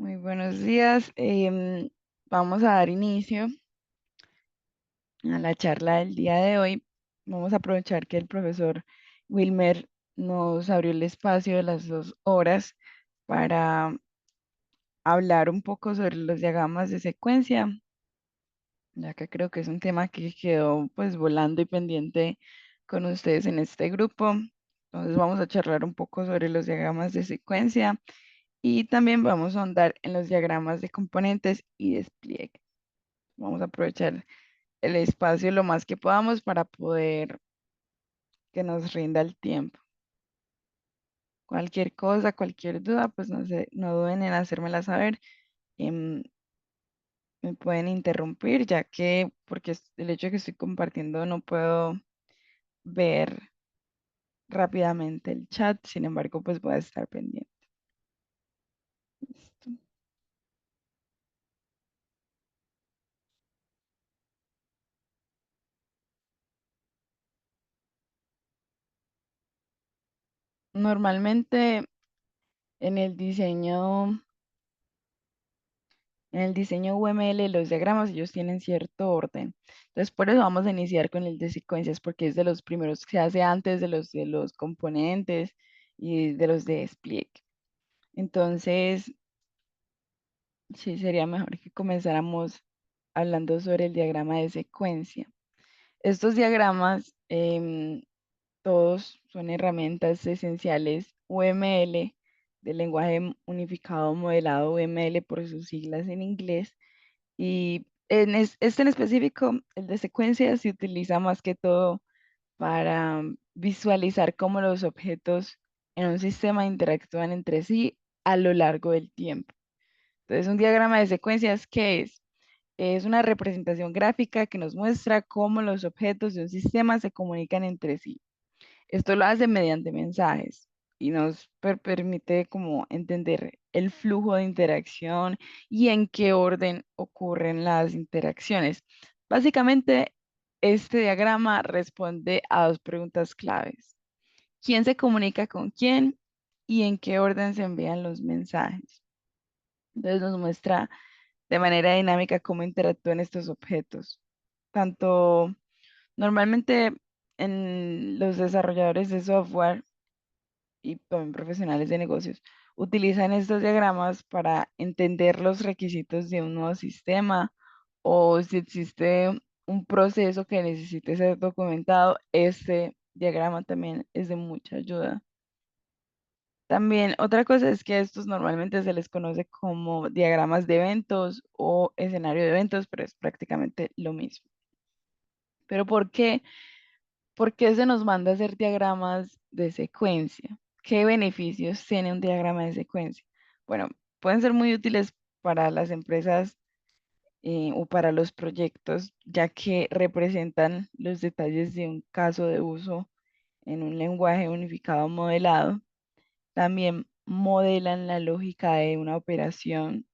Muy buenos días. Vamos a dar inicio a la charla del día de hoy. Vamos a aprovechar que el profesor Wilmer nos abrió el espacio de las 2 horas para hablar un poco sobre los diagramas de secuencia, ya que creo que es un tema que quedó pues volando y pendiente con ustedes en este grupo. Entonces vamos a charlar un poco sobre los diagramas de secuencia y también vamos a ahondar en los diagramas de componentes y despliegue. Vamos a aprovechar el espacio lo más que podamos para poder que nos rinda el tiempo. Cualquier cosa, cualquier duda, pues no sé, no duden en hacérmela saber. em, Me pueden interrumpir, ya que, porque el hecho de que estoy compartiendo no puedo ver rápidamente el chat, sin embargo, pues voy a estar pendiente. Listo. Normalmente en el diseño En el diseño UML, los diagramas, ellos tienen cierto orden. Entonces, por eso vamos a iniciar con el de secuencias, porque es de los primeros que se hace antes de los componentes y de los de despliegue. Entonces, sí, sería mejor que comenzáramos hablando sobre el diagrama de secuencia. Estos diagramas, todos son herramientas esenciales UML, del lenguaje unificado modelado UML por sus siglas en inglés. Y este en específico, el de secuencia, se utiliza más que todo para visualizar cómo los objetos en un sistema interactúan entre sí a lo largo del tiempo. Entonces, un diagrama de secuencias, ¿qué es? Es una representación gráfica que nos muestra cómo los objetos de un sistema se comunican entre sí. Esto lo hace mediante mensajes y nos permite como entender el flujo de interacción y en qué orden ocurren las interacciones. Básicamente, este diagrama responde a dos preguntas claves. ¿Quién se comunica con quién y en qué orden se envían los mensajes? Entonces nos muestra de manera dinámica cómo interactúan estos objetos. Tanto normalmente en los desarrolladores de software y también profesionales de negocios utilizan estos diagramas para entender los requisitos de un nuevo sistema o si existe un proceso que necesite ser documentado, este diagrama también es de mucha ayuda. También otra cosa es que estos normalmente se les conoce como diagramas de eventos o escenario de eventos, pero es prácticamente lo mismo. Pero ¿por qué? ¿Por qué se nos manda a hacer diagramas de secuencia? ¿Qué beneficios tiene un diagrama de secuencia? Bueno, pueden ser muy útiles para las empresas o para los proyectos, ya que representan los detalles de un caso de uso en un lenguaje unificado modelado. También modelan la lógica de una operación,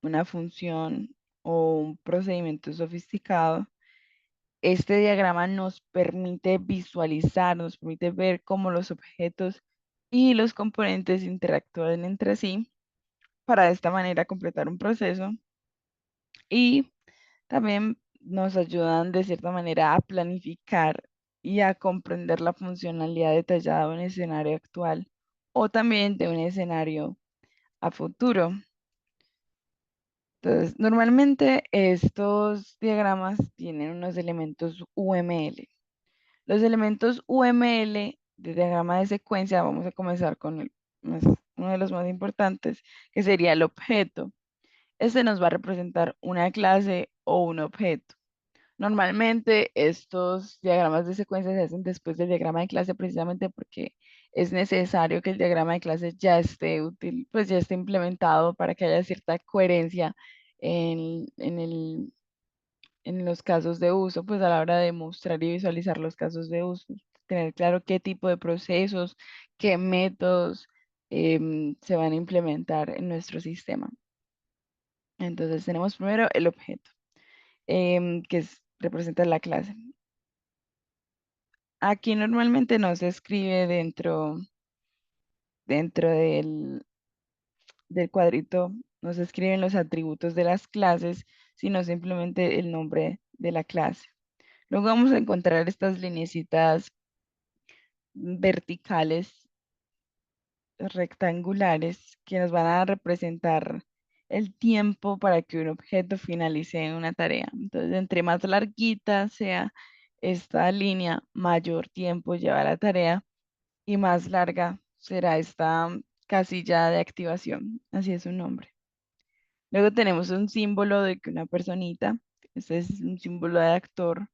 una función o un procedimiento sofisticado. Este diagrama nos permite visualizar, nos permite ver cómo los objetos y los componentes interactúan entre sí para de esta manera completar un proceso y también nos ayudan de cierta manera a planificar y a comprender la funcionalidad detallada de un escenario actual o también de un escenario a futuro. Entonces, normalmente estos diagramas tienen unos elementos UML. Los elementos UML de diagrama de secuencia, vamos a comenzar con uno de los más importantes, que sería el objeto. Este nos va a representar una clase o un objeto. Normalmente estos diagramas de secuencia se hacen después del diagrama de clase precisamente porque es necesario que el diagrama de clase ya esté útil, pues ya esté implementado para que haya cierta coherencia en los casos de uso, pues a la hora de mostrar y visualizar los casos de uso, tener claro qué tipo de procesos, qué métodos se van a implementar en nuestro sistema. Entonces tenemos primero el objeto, representa la clase. Aquí normalmente no se escribe dentro del cuadrito no se escriben los atributos de las clases, sino simplemente el nombre de la clase. Luego vamos a encontrar estas lineecitas verticales rectangulares que nos van a representar el tiempo para que un objeto finalice una tarea. Entonces, entre más larguita sea esta línea, mayor tiempo lleva la tarea y más larga será esta casilla de activación. Así es su nombre. Luego tenemos un símbolo de que una personita, este es un símbolo de actor,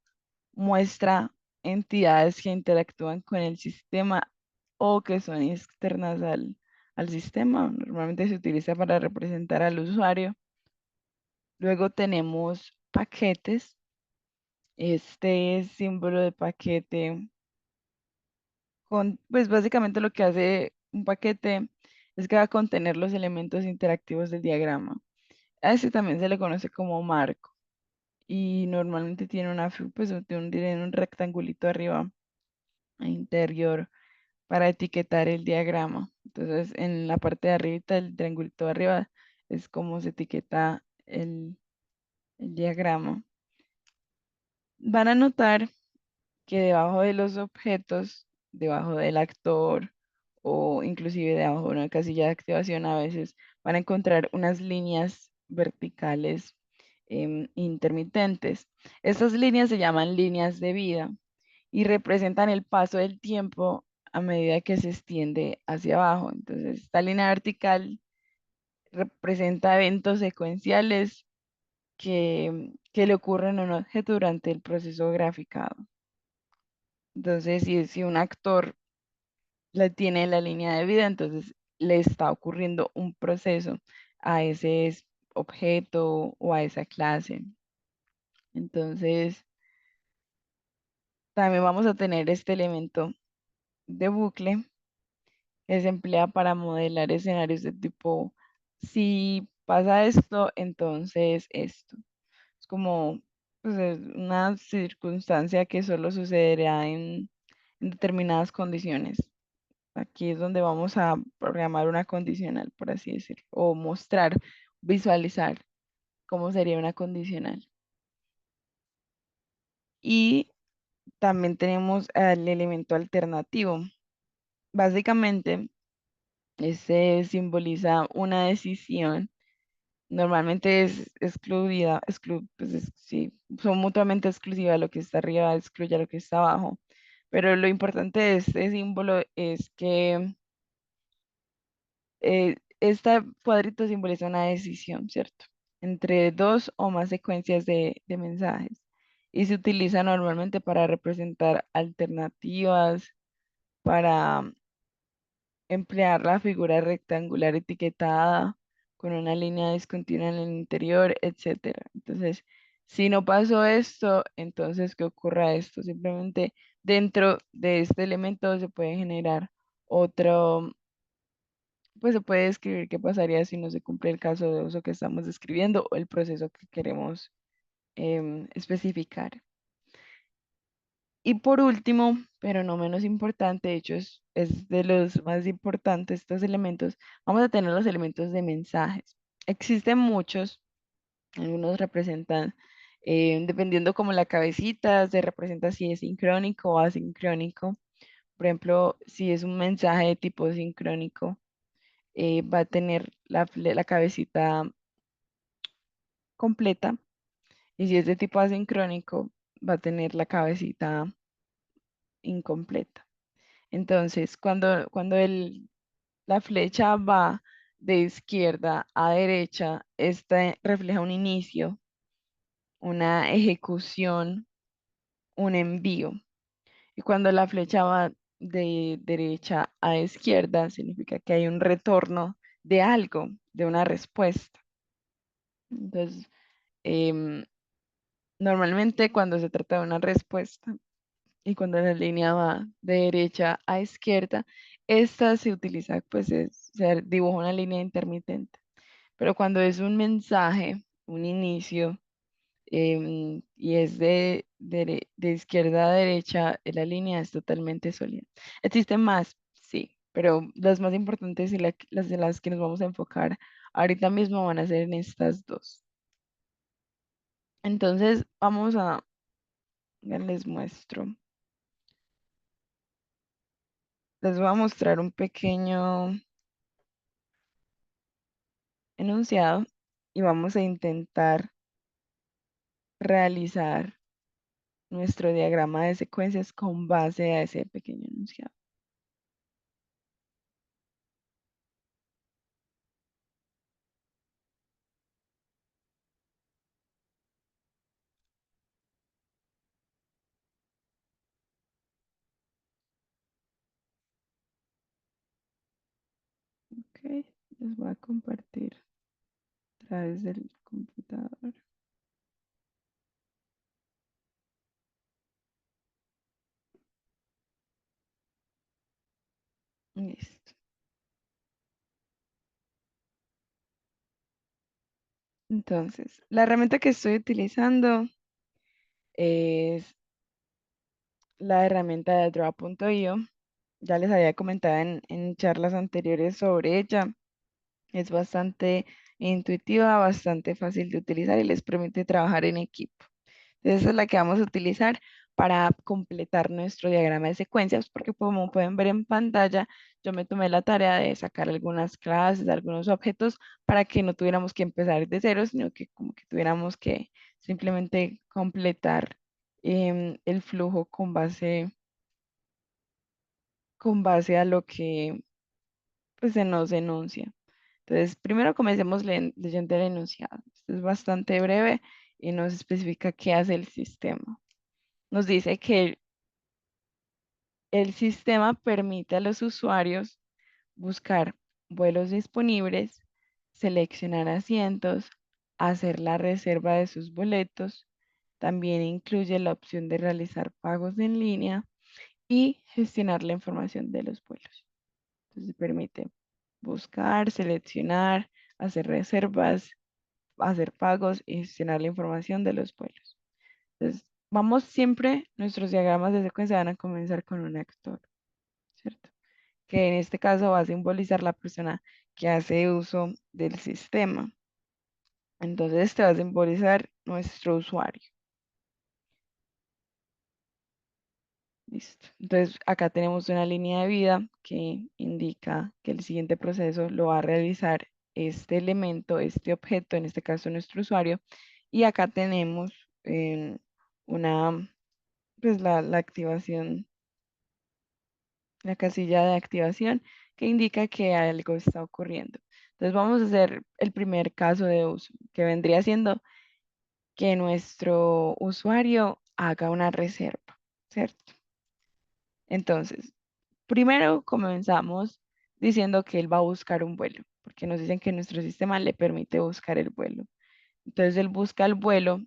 muestra entidades que interactúan con el sistema o que son externas al sistema. Normalmente se utiliza para representar al usuario. Luego tenemos paquetes. Este símbolo de paquete, pues básicamente lo que hace un paquete es que va a contener los elementos interactivos del diagrama. A este también se le conoce como marco y normalmente tiene pues tiene un rectangulito arriba interior para etiquetar el diagrama. Entonces, en la parte de arriba, el triangulito de arriba, es como se etiqueta el diagrama. Van a notar que debajo de los objetos, debajo del actor o inclusive debajo de una casilla de activación, a veces van a encontrar unas líneas verticales intermitentes. Estas líneas se llaman líneas de vida y representan el paso del tiempo a medida que se extiende hacia abajo. Entonces, esta línea vertical representa eventos secuenciales que le ocurren a un objeto durante el proceso graficado. Entonces, si un actor la tiene la línea de vida, entonces le está ocurriendo un proceso a ese objeto o a esa clase. Entonces, también vamos a tener este elemento de bucle que se emplea para modelar escenarios de tipo, si pasa esto, entonces esto. Es como pues, es una circunstancia que solo sucederá en determinadas condiciones. Aquí es donde vamos a programar una condicional, por así decirlo, o mostrar, visualizar cómo sería una condicional. Y también tenemos el elemento alternativo. Básicamente, este simboliza una decisión. Normalmente es excluida, pues sí, son mutuamente exclusivas, lo que está arriba excluye a lo que está abajo. Pero lo importante de este símbolo es que este cuadrito simboliza una decisión, ¿cierto? Entre dos o más secuencias de mensajes. Y se utiliza normalmente para representar alternativas, para emplear la figura rectangular etiquetada con una línea discontinua en el interior, etcétera. Entonces, si no pasó esto, entonces que ocurra esto. Simplemente dentro de este elemento se puede generar otro, pues se puede describir qué pasaría si no se cumple el caso de uso que estamos describiendo o el proceso que queremos especificar. Y por último, pero no menos importante, de hecho es de los más importantes estos elementos, vamos a tener los elementos de mensajes. Existen muchos, algunos representan, dependiendo como la cabecita, se representa si es sincrónico o asincrónico. Por ejemplo, si es un mensaje de tipo sincrónico, va a tener la cabecita completa, y si es de tipo asincrónico, va a tener la cabecita incompleta. Entonces, cuando la flecha va de izquierda a derecha, esta refleja un inicio, una ejecución, un envío. Y cuando la flecha va de derecha a izquierda, significa que hay un retorno de algo, de una respuesta. Entonces, em, normalmente cuando se trata de una respuesta, y cuando la línea va de derecha a izquierda, esta se utiliza, pues se dibuja una línea intermitente. Pero cuando es un mensaje, un inicio, y es de izquierda a derecha, la línea es totalmente sólida. Existen más, sí, pero las más importantes y las de las que nos vamos a enfocar Ahorita mismo van a ser en estas dos. Entonces, ya les muestro. Les voy a mostrar un pequeño enunciado y vamos a intentar realizar nuestro diagrama de secuencias con base a ese pequeño enunciado. Ok, les voy a compartir a través del computador. Listo. Entonces, la herramienta que estoy utilizando es la herramienta de Draw.io. Ya les había comentado en charlas anteriores sobre ella. Es bastante intuitiva, bastante fácil de utilizar y les permite trabajar en equipo. Entonces, esa es la que vamos a utilizar para completar nuestro diagrama de secuencias, porque como pueden ver en pantalla, yo me tomé la tarea de sacar algunas clases, algunos objetos, para que no tuviéramos que empezar de cero, sino que como que tuviéramos que simplemente completar el flujo con base a lo que pues, se nos enuncia. Entonces, primero comencemos leyendo el enunciado. Esto es bastante breve y nos especifica qué hace el sistema. Nos dice que el sistema permite a los usuarios buscar vuelos disponibles, seleccionar asientos, hacer la reserva de sus boletos. También incluye la opción de realizar pagos en línea y gestionar la información de los vuelos. Entonces permite buscar, seleccionar, hacer reservas, hacer pagos y gestionar la información de los vuelos. Entonces, vamos siempre, nuestros diagramas de secuencia van a comenzar con un actor, ¿cierto? Que en este caso va a simbolizar la persona que hace uso del sistema. Entonces, este va a simbolizar nuestro usuario. Listo. Entonces, acá tenemos una línea de vida que indica que el siguiente proceso lo va a realizar este elemento, este objeto, en este caso nuestro usuario. Y acá tenemos una, pues la activación, la casilla de activación que indica que algo está ocurriendo. Entonces, vamos a hacer el primer caso de uso, que vendría siendo que nuestro usuario haga una reserva, ¿cierto? Entonces, primero comenzamos diciendo que él va a buscar un vuelo, porque nos dicen que nuestro sistema le permite buscar el vuelo. Entonces él busca el vuelo,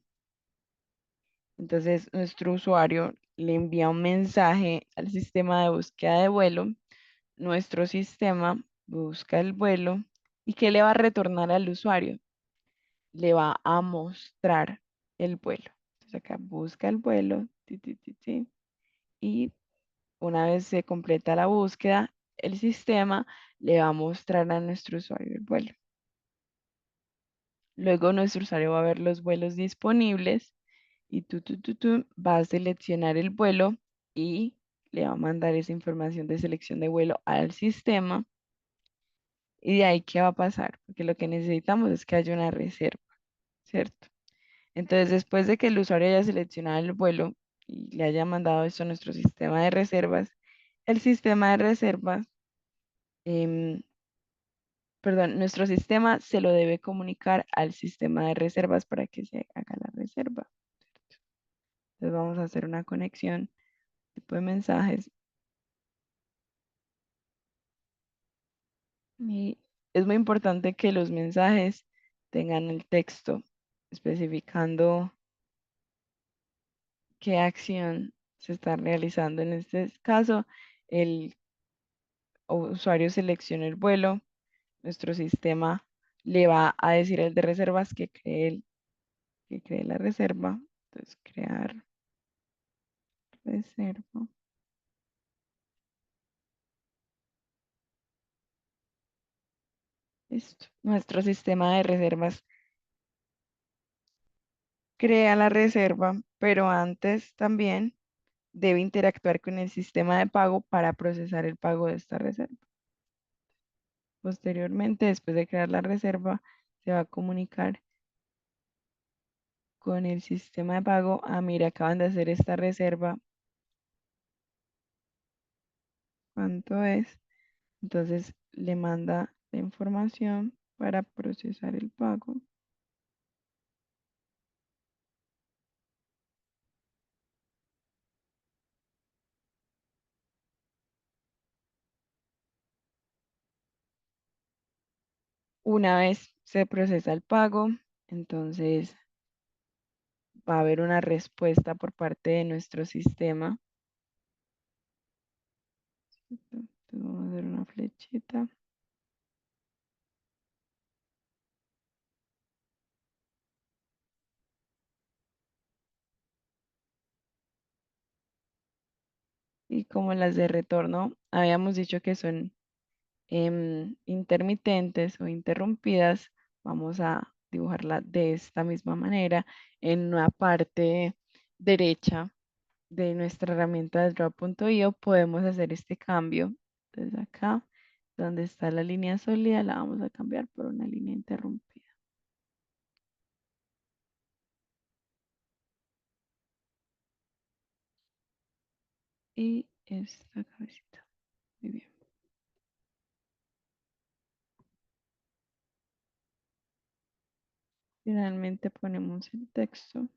entonces nuestro usuario le envía un mensaje al sistema de búsqueda de vuelo, nuestro sistema busca el vuelo y ¿qué le va a retornar al usuario? Le va a mostrar el vuelo. Entonces acá busca el vuelo, y una vez se completa la búsqueda, el sistema le va a mostrar a nuestro usuario el vuelo. Luego nuestro usuario va a ver los vuelos disponibles y tú va a seleccionar el vuelo y le va a mandar esa información de selección de vuelo al sistema. Y de ahí, ¿qué va a pasar? Porque lo que necesitamos es que haya una reserva, ¿cierto? Entonces, después de que el usuario haya seleccionado el vuelo y le haya mandado esto a nuestro sistema de reservas, el sistema de reservas em, perdón, nuestro sistema se lo debe comunicar al sistema de reservas para que se haga la reserva. Entonces vamos a hacer una conexión, tipo de mensajes. Y es muy importante que los mensajes tengan el texto especificando qué acción se está realizando. En este caso, el usuario selecciona el vuelo, nuestro sistema le va a decir al de reservas que cree la reserva. Entonces, crear reserva. Listo. Nuestro sistema de reservas crea la reserva, pero antes también debe interactuar con el sistema de pago para procesar el pago de esta reserva. Posteriormente, después de crear la reserva, se va a comunicar con el sistema de pago. Ah, mira, acaban de hacer esta reserva. ¿Cuánto es? Entonces le manda la información para procesar el pago. Una vez se procesa el pago, entonces va a haber una respuesta por parte de nuestro sistema. Entonces vamos a hacer una flechita. Y como las de retorno, habíamos dicho que son intermitentes o interrumpidas, vamos a dibujarla de esta misma manera en una parte derecha de nuestra herramienta de Draw.io podemos hacer este cambio. Entonces acá, donde está la línea sólida, la vamos a cambiar por una línea interrumpida. Y esta cabecita. Muy bien. Finalmente ponemos el texto.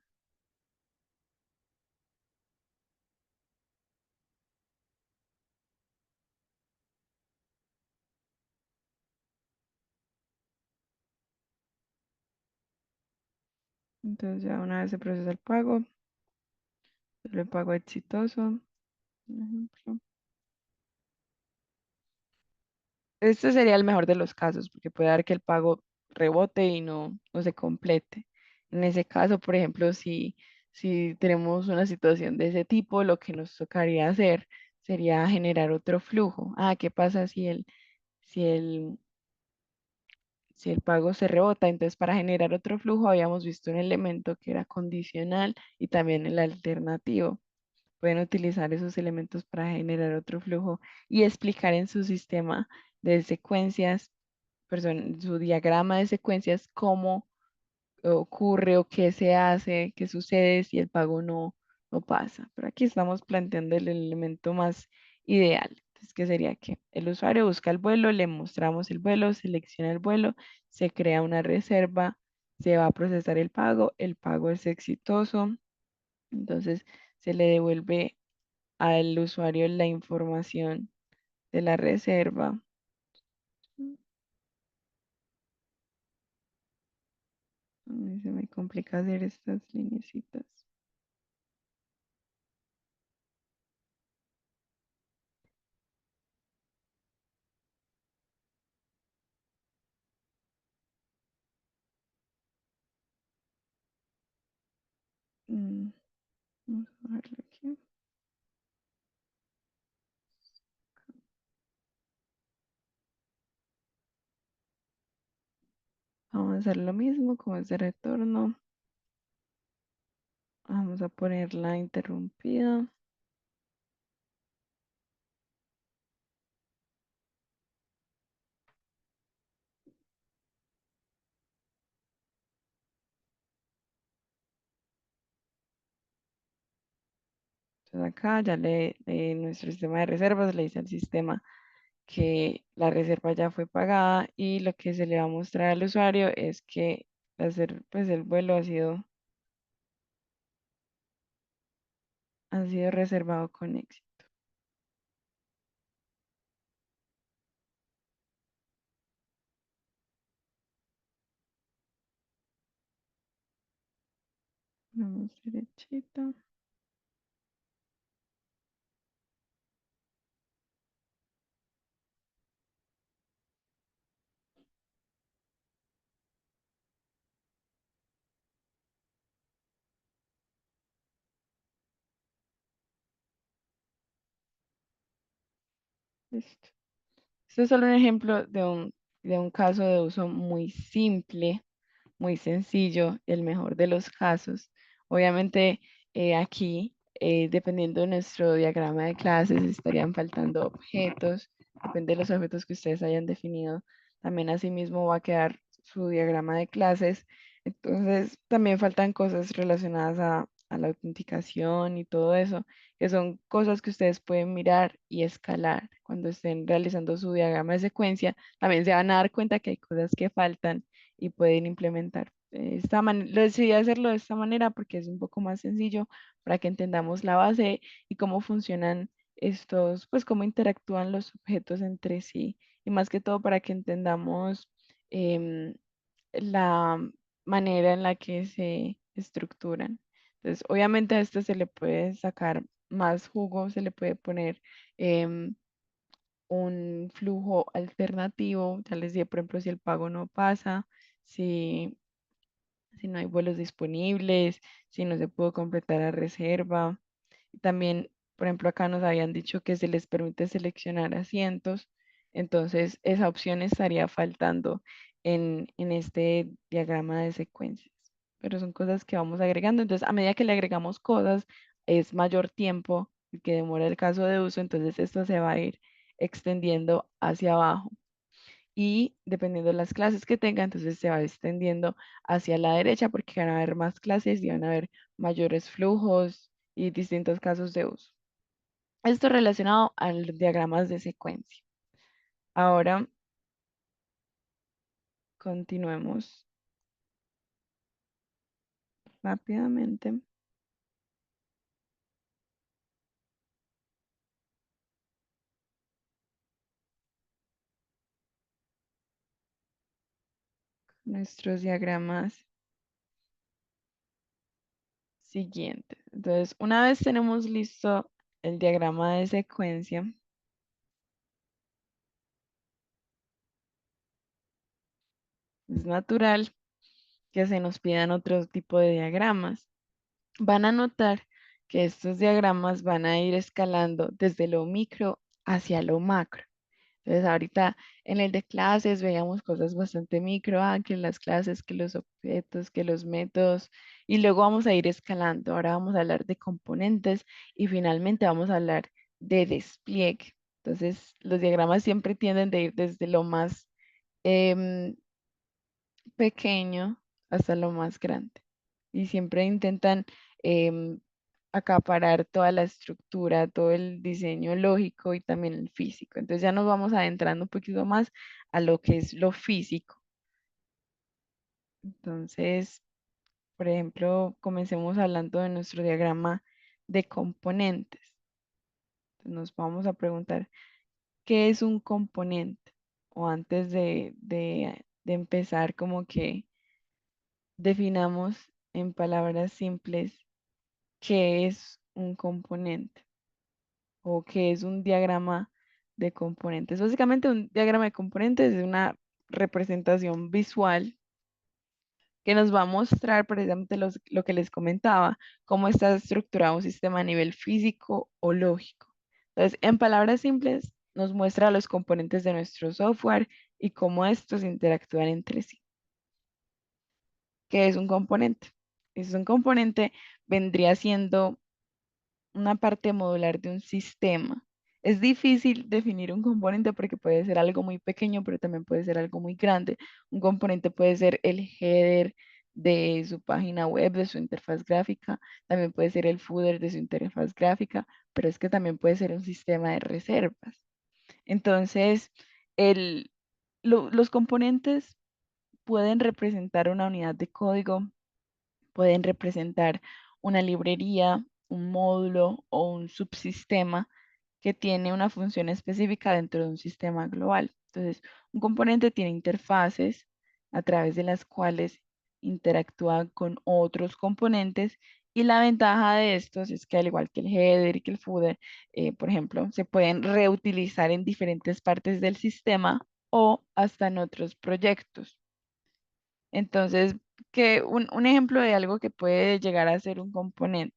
Entonces ya una vez se procesa el pago, el pago exitoso, por ejemplo. Este sería el mejor de los casos, porque puede dar que el pago rebote y no se complete. En ese caso, por ejemplo, si tenemos una situación de ese tipo, lo que nos tocaría hacer sería generar otro flujo. Ah, ¿qué pasa si el, si el pago se rebota? Entonces, para generar otro flujo, habíamos visto un elemento que era condicional y también el alternativo. Pueden utilizar esos elementos para generar otro flujo y explicar en su sistema de secuencias, su diagrama de secuencias, cómo ocurre o qué se hace, qué sucede si el pago no pasa. Pero aquí estamos planteando el elemento más ideal. Entonces, ¿qué sería que el usuario busca el vuelo, le mostramos el vuelo, selecciona el vuelo, se crea una reserva, se va a procesar el pago es exitoso, entonces se le devuelve al usuario la información de la reserva. A mí se me complica hacer estas lineecitas. Mm, Vamos a bajarlo aquí. Vamos a hacer lo mismo como es de retorno. Vamos a ponerla interrumpida. Entonces acá ya nuestro sistema de reservas le dice al sistema que la reserva ya fue pagada y lo que se le va a mostrar al usuario es que pues el vuelo ha sido reservado con éxito. Vamos derechito. Listo. Este es solo un ejemplo de un de un caso de uso muy simple, muy sencillo, el mejor de los casos. Obviamente aquí, dependiendo de nuestro diagrama de clases, estarían faltando objetos, depende de los objetos que ustedes hayan definido. También asimismo va a quedar su diagrama de clases. Entonces, también faltan cosas relacionadas a la autenticación y todo eso, que son cosas que ustedes pueden mirar y escalar cuando estén realizando su diagrama de secuencia. También se van a dar cuenta que hay cosas que faltan y pueden implementar. Lo decidí hacerlo de esta manera porque es un poco más sencillo para que entendamos la base y cómo funcionan estos, pues cómo interactúan los objetos entre sí y más que todo para que entendamos em, la manera en la que se estructuran. Entonces, obviamente a esto se le puede sacar más jugo, se le puede poner em, un flujo alternativo, ya les dije, por ejemplo, si el pago no pasa, si si no hay vuelos disponibles, si no se pudo completar la reserva. También, por ejemplo, acá nos habían dicho que se les permite seleccionar asientos, entonces esa opción estaría faltando en este diagrama de secuencias. Pero son cosas que vamos agregando, entonces a medida que le agregamos cosas, es mayor tiempo el que demora el caso de uso, entonces esto se va a ir extendiendo hacia abajo y dependiendo de las clases que tenga, entonces se va extendiendo hacia la derecha porque van a haber más clases y van a haber mayores flujos y distintos casos de uso. Esto relacionado a los diagramas de secuencia. Ahora continuemos rápidamente con nuestros diagramas siguientes. Entonces, una vez tenemos listo el diagrama de secuencia, es natural que se nos pidan otro tipo de diagramas. Van a notar que estos diagramas van a ir escalando desde lo micro hacia lo macro. Entonces, ahorita en el de clases veíamos cosas bastante micro, que las clases, que los objetos, que los métodos, y luego vamos a ir escalando. Ahora vamos a hablar de componentes y finalmente vamos a hablar de despliegue. Entonces, los diagramas siempre tienden de ir desde lo más em, pequeño hasta lo más grande. Y siempre intentan em, acaparar toda la estructura, todo el diseño lógico y también el físico. Entonces ya nos vamos adentrando un poquito más a lo que es lo físico. Entonces, por ejemplo, comencemos hablando de nuestro diagrama de componentes. Entonces, nos vamos a preguntar, ¿qué es un componente? O antes de empezar, como que definamos en palabras simples qué es un componente o qué es un diagrama de componentes. Básicamente, un diagrama de componentes es una representación visual que nos va a mostrar precisamente lo que les comentaba, cómo está estructurado un sistema a nivel físico o lógico. Entonces, en palabras simples, nos muestra los componentes de nuestro software y cómo estos interactúan entre sí. ¿Qué es un componente? Es un componente, vendría siendo una parte modular de un sistema. Es difícil definir un componente porque puede ser algo muy pequeño, pero también puede ser algo muy grande. Un componente puede ser el header de su página web, de su interfaz gráfica, también puede ser el footer de su interfaz gráfica, pero es que también puede ser un sistema de reservas. Entonces, el, los componentes pueden representar una unidad de código, pueden representar una librería, un módulo o un subsistema que tiene una función específica dentro de un sistema global. Entonces, un componente tiene interfaces a través de las cuales interactúa con otros componentes y la ventaja de estos es que al igual que el header y que el footer, por ejemplo, se pueden reutilizar en diferentes partes del sistema o hasta en otros proyectos. Entonces, que un ejemplo de algo que puede llegar a ser un componente,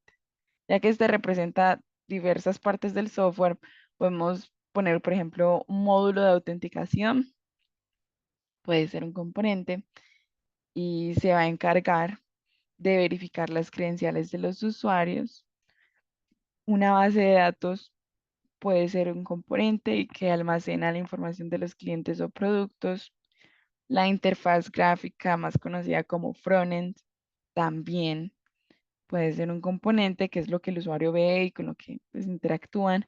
ya que este representa diversas partes del software, podemos poner, por ejemplo, un módulo de autenticación puede ser un componente y se va a encargar de verificar las credenciales de los usuarios. Una base de datos puede ser un componente que almacena la información de los clientes o productos. La interfaz gráfica, más conocida como frontend, también puede ser un componente que es lo que el usuario ve y con lo que pues, interactúan.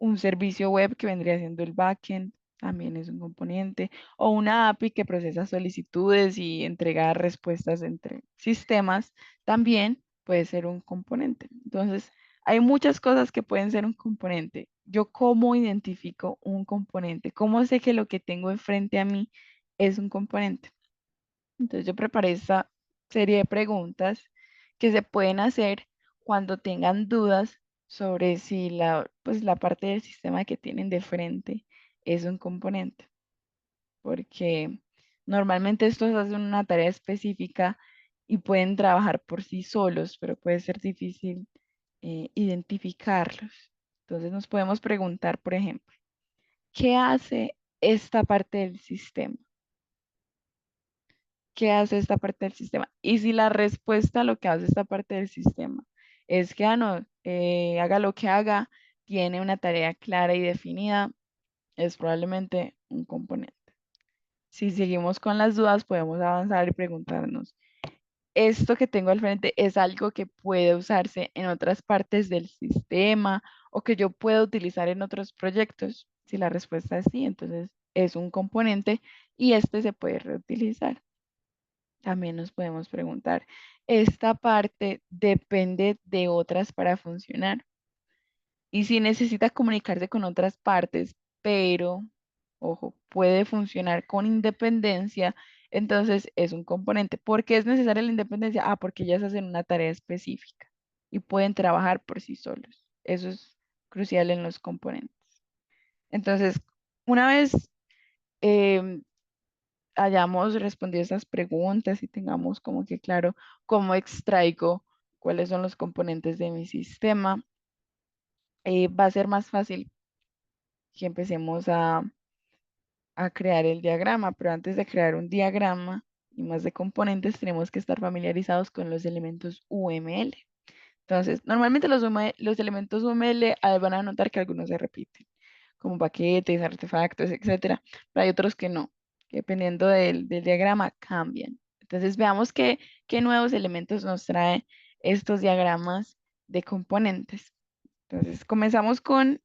Un servicio web que vendría siendo el backend también es un componente. O una API que procesa solicitudes y entrega respuestas entre sistemas también puede ser un componente. Entonces, hay muchas cosas que pueden ser un componente. Yo cómo identifico un componente, cómo sé que lo que tengo enfrente a mí es un componente. Entonces yo preparé esta serie de preguntas que se pueden hacer cuando tengan dudas sobre si pues la parte del sistema que tienen de frente es un componente, porque normalmente estos hacen una tarea específica y pueden trabajar por sí solos, pero puede ser difícil identificarlos. Entonces nos podemos preguntar, por ejemplo, ¿qué hace esta parte del sistema? ¿Qué hace esta parte del sistema? Y si la respuesta a lo que hace esta parte del sistema es que, no, haga lo que haga, tiene una tarea clara y definida, es probablemente un componente. Si seguimos con las dudas, podemos avanzar y preguntarnos, ¿esto que tengo al frente es algo que puede usarse en otras partes del sistema o que yo puedo utilizar en otros proyectos? Si la respuesta es sí, entonces es un componente y este se puede reutilizar. También nos podemos preguntar, ¿esta parte depende de otras para funcionar? Y si necesita comunicarse con otras partes, pero, ojo, puede funcionar con independencia, entonces es un componente. ¿Por qué es necesaria la independencia? Ah, porque ellas hacen una tarea específica y pueden trabajar por sí solos. Eso es crucial en los componentes. Entonces, una vez em, hayamos respondido esas preguntas y tengamos como que claro cómo extraigo cuáles son los componentes de mi sistema, va a ser más fácil que empecemos a crear el diagrama, pero antes de crear un diagrama y más de componentes tenemos que estar familiarizados con los elementos UML. Entonces, normalmente los elementos UML van a notar que algunos se repiten, como paquetes, artefactos, etcétera, pero hay otros que no, que dependiendo del diagrama cambian. Entonces, veamos qué nuevos elementos nos traen estos diagramas de componentes. Entonces, comenzamos con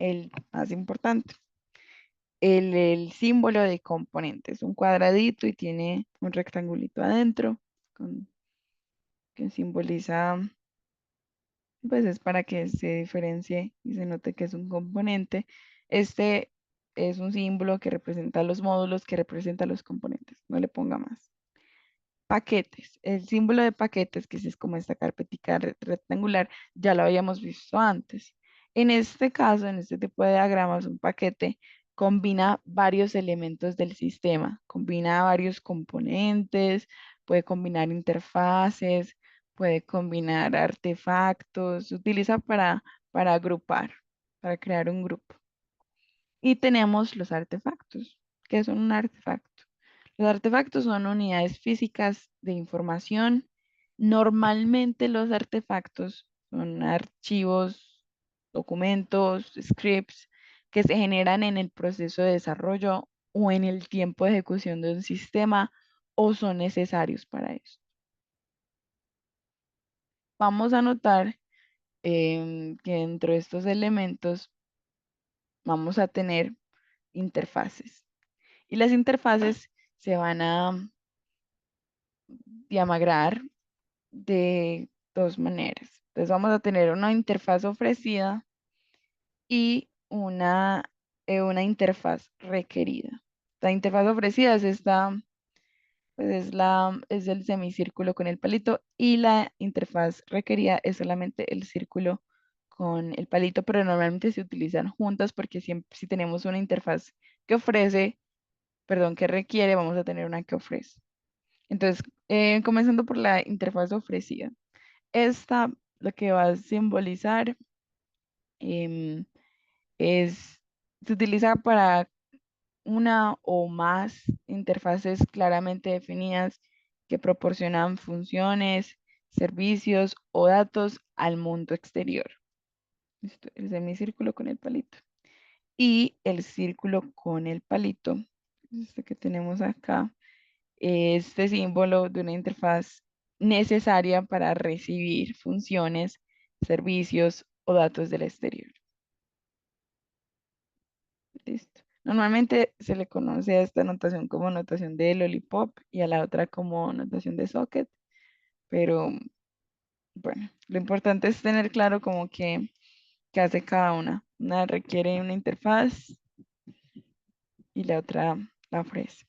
el más importante, el símbolo de componentes, un cuadradito y tiene un rectangulito adentro que simboliza, pues es para que se diferencie y se note que es un componente. Este es un símbolo que representa los módulos, que representa los componentes. No le ponga más. Paquetes. El símbolo de paquetes, que sí es como esta carpetica rectangular, ya lo habíamos visto antes. En este caso, en este tipo de diagramas, un paquete combina varios elementos del sistema, combina varios componentes, puede combinar interfaces, puede combinar artefactos, se utiliza para agrupar, para crear un grupo. Y tenemos los artefactos. ¿Qué son un artefacto? Los artefactos son unidades físicas de información. Normalmente los artefactos son archivos, documentos, scripts que se generan en el proceso de desarrollo o en el tiempo de ejecución de un sistema o son necesarios para eso. Vamos a notar que dentro de estos elementos vamos a tener interfaces. Y las interfaces se van a diagramar de dos maneras. Entonces vamos a tener una interfaz ofrecida y una interfaz requerida. La interfaz ofrecida es esta, pues es el semicírculo con el palito y la interfaz requerida es solamente el círculo con el palito, pero normalmente se utilizan juntas porque siempre, si tenemos una interfaz que ofrece, perdón, que requiere, vamos a tener una que ofrece. Entonces, comenzando por la interfaz ofrecida. Esta lo que va a simbolizar em, es, se utiliza para una o más interfaces claramente definidas que proporcionan funciones, servicios o datos al mundo exterior. Listo, el semicírculo con el palito. Y el círculo con el palito, este que tenemos acá, este símbolo de una interfaz necesaria para recibir funciones, servicios o datos del exterior. Listo. Normalmente se le conoce a esta notación como notación de lollipop y a la otra como notación de socket, pero bueno, lo importante es tener claro como que qué hace cada una. Una requiere una interfaz y la otra la ofrece.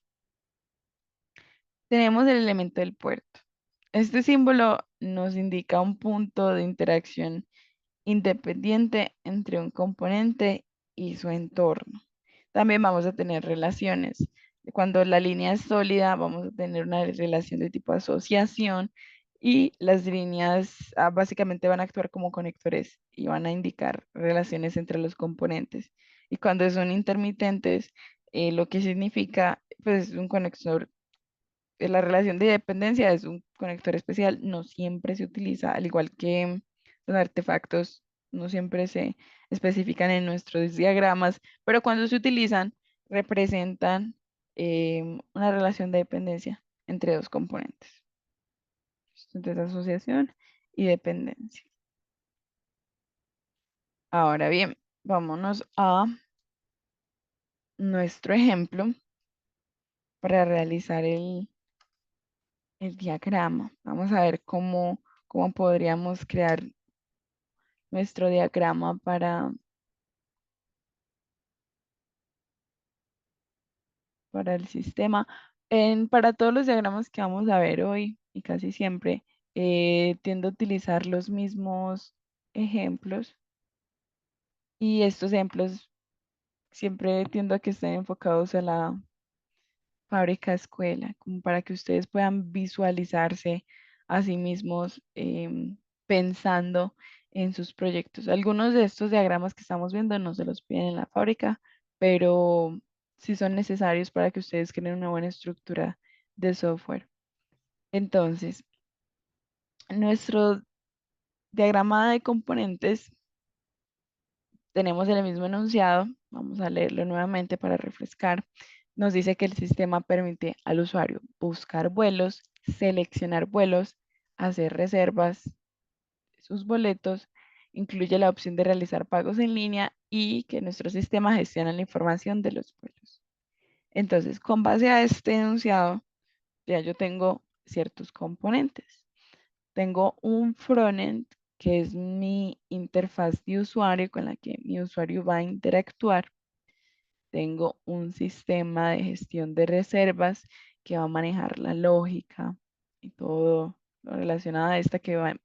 Tenemos el elemento del puerto. Este símbolo nos indica un punto de interacción independiente entre un componente y su entorno. También vamos a tener relaciones. Cuando la línea es sólida, vamos a tener una relación de tipo asociación y las líneas básicamente van a actuar como conectores y van a indicar relaciones entre los componentes. Y cuando son intermitentes, lo que significa, pues, un conector, la relación de dependencia es un conector especial, no siempre se utiliza, al igual que los artefactos, no siempre se especifican en nuestros diagramas, pero cuando se utilizan, representan una relación de dependencia entre dos componentes. Entonces, asociación y dependencia. Ahora bien, vámonos a nuestro ejemplo para realizar el diagrama. Vamos a ver cómo podríamos crear nuestro diagrama para el sistema. Para todos los diagramas que vamos a ver hoy y casi siempre, tiendo a utilizar los mismos ejemplos y estos ejemplos siempre tiendo a que estén enfocados a la fábrica escuela, como para que ustedes puedan visualizarse a sí mismos pensando en sus proyectos. Algunos de estos diagramas que estamos viendo no se los piden en la fábrica, pero sí son necesarios para que ustedes creen una buena estructura de software. Entonces, nuestro diagrama de componentes tenemos el mismo enunciado. Vamos a leerlo nuevamente para refrescar. Nos dice que el sistema permite al usuario buscar vuelos, seleccionar vuelos, hacer reservas de sus boletos, incluye la opción de realizar pagos en línea y que nuestro sistema gestiona la información de los vuelos. Entonces, con base a este enunciado, ya yo tengo ciertos componentes. Tengo un frontend que es mi interfaz de usuario con la que mi usuario va a interactuar. Tengo un sistema de gestión de reservas que va a manejar la lógica y todo lo relacionado a esta que va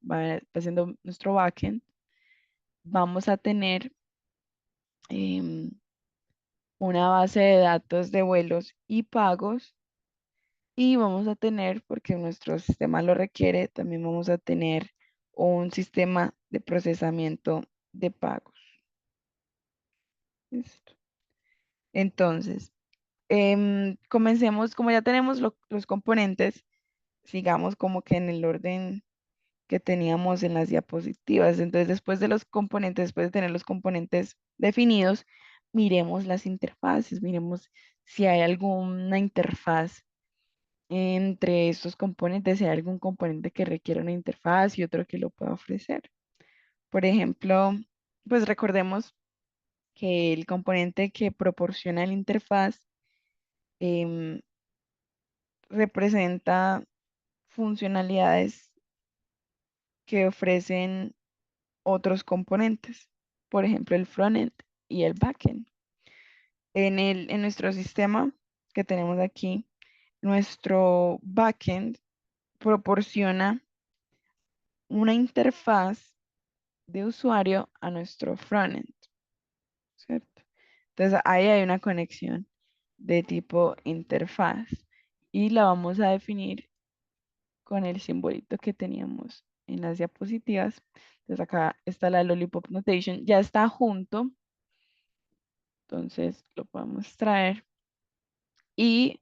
haciendo nuestro backend. Vamos a tener em, una base de datos de vuelos y pagos. Y vamos a tener, porque nuestro sistema lo requiere, también vamos a tener un sistema de procesamiento de pagos. Listo. Entonces, comencemos, como ya tenemos los componentes, sigamos como que en el orden que teníamos en las diapositivas. Entonces, después de los componentes, después de tener los componentes definidos, miremos las interfaces, miremos si hay alguna interfaz entre estos componentes, si hay algún componente que requiere una interfaz y otro que lo pueda ofrecer. Por ejemplo, pues recordemos que el componente que proporciona la interfaz em, representa funcionalidades que ofrecen otros componentes, por ejemplo, el frontend y el backend. En nuestro sistema que tenemos aquí, nuestro backend proporciona una interfaz de usuario a nuestro frontend, ¿cierto? Entonces ahí hay una conexión de tipo interfaz y la vamos a definir con el simbolito que teníamos en las diapositivas. Entonces acá está la Lollipop Notation, ya está junto, entonces lo podemos traer. Y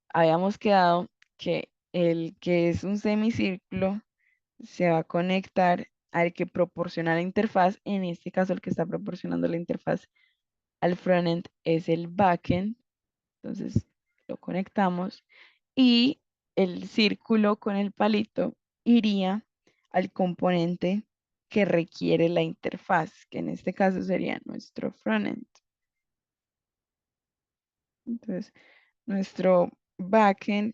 habíamos quedado que el que es un semicírculo se va a conectar al que proporciona la interfaz. En este caso, el que está proporcionando la interfaz al frontend es el backend. Entonces lo conectamos y el círculo con el palito iría al componente que requiere la interfaz, que en este caso sería nuestro frontend. Entonces, nuestro backend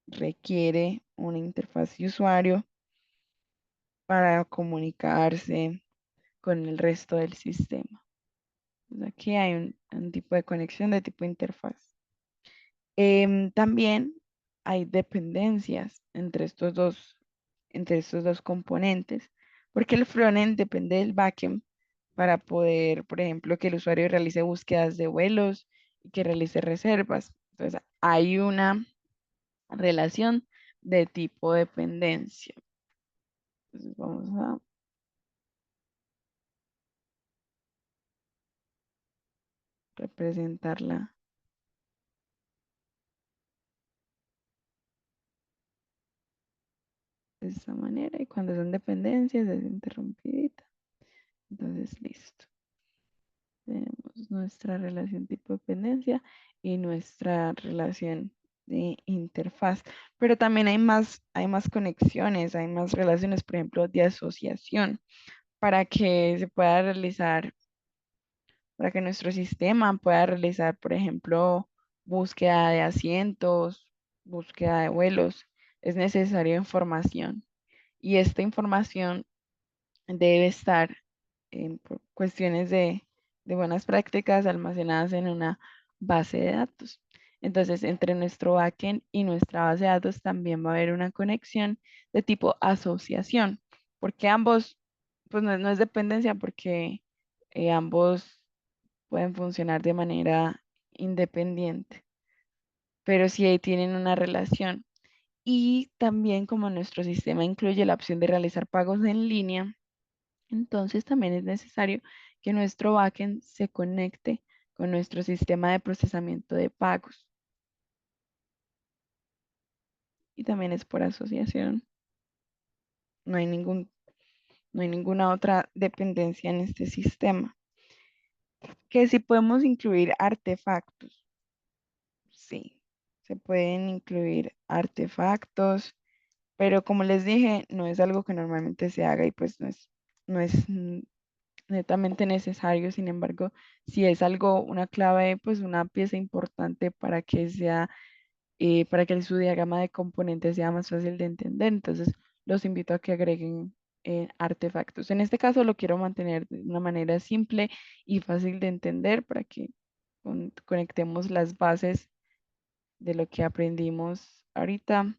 requiere una interfaz de usuario para comunicarse con el resto del sistema. Entonces, aquí hay un tipo de conexión de tipo interfaz. También hay dependencias entre estos dos componentes, porque el frontend depende del backend para poder, por ejemplo, que el usuario realice búsquedas de vuelos y que realice reservas. Entonces, hay una relación de tipo dependencia. Entonces, vamos a representarla de esta manera y cuando son dependencias es interrumpidita. Entonces, listo. Tenemos nuestra relación tipo dependencia y nuestra relación de interfaz. Pero también hay más conexiones, hay más relaciones, por ejemplo, de asociación, para que se pueda realizar, para que nuestro sistema pueda realizar, por ejemplo, búsqueda de asientos, búsqueda de vuelos. Es necesaria información y esta información debe estar por cuestiones de buenas prácticas almacenadas en una base de datos. Entonces, entre nuestro backend y nuestra base de datos también va a haber una conexión de tipo asociación, porque ambos, pues no es dependencia, porque ambos pueden funcionar de manera independiente, pero sí ahí tienen una relación. Y también como nuestro sistema incluye la opción de realizar pagos en línea, entonces también es necesario que nuestro backend se conecte con nuestro sistema de procesamiento de pagos. Y también es por asociación. No hay no hay ninguna otra dependencia en este sistema. Que si podemos incluir artefactos. Sí, se pueden incluir artefactos, pero como les dije, no es algo que normalmente se haga y pues no es netamente necesario. Sin embargo, si es algo, una clave, pues una pieza importante para que sea, para que su diagrama de componentes sea más fácil de entender. Entonces, los invito a que agreguen artefactos. En este caso, lo quiero mantener de una manera simple y fácil de entender para que conectemos las bases de lo que aprendimos ahorita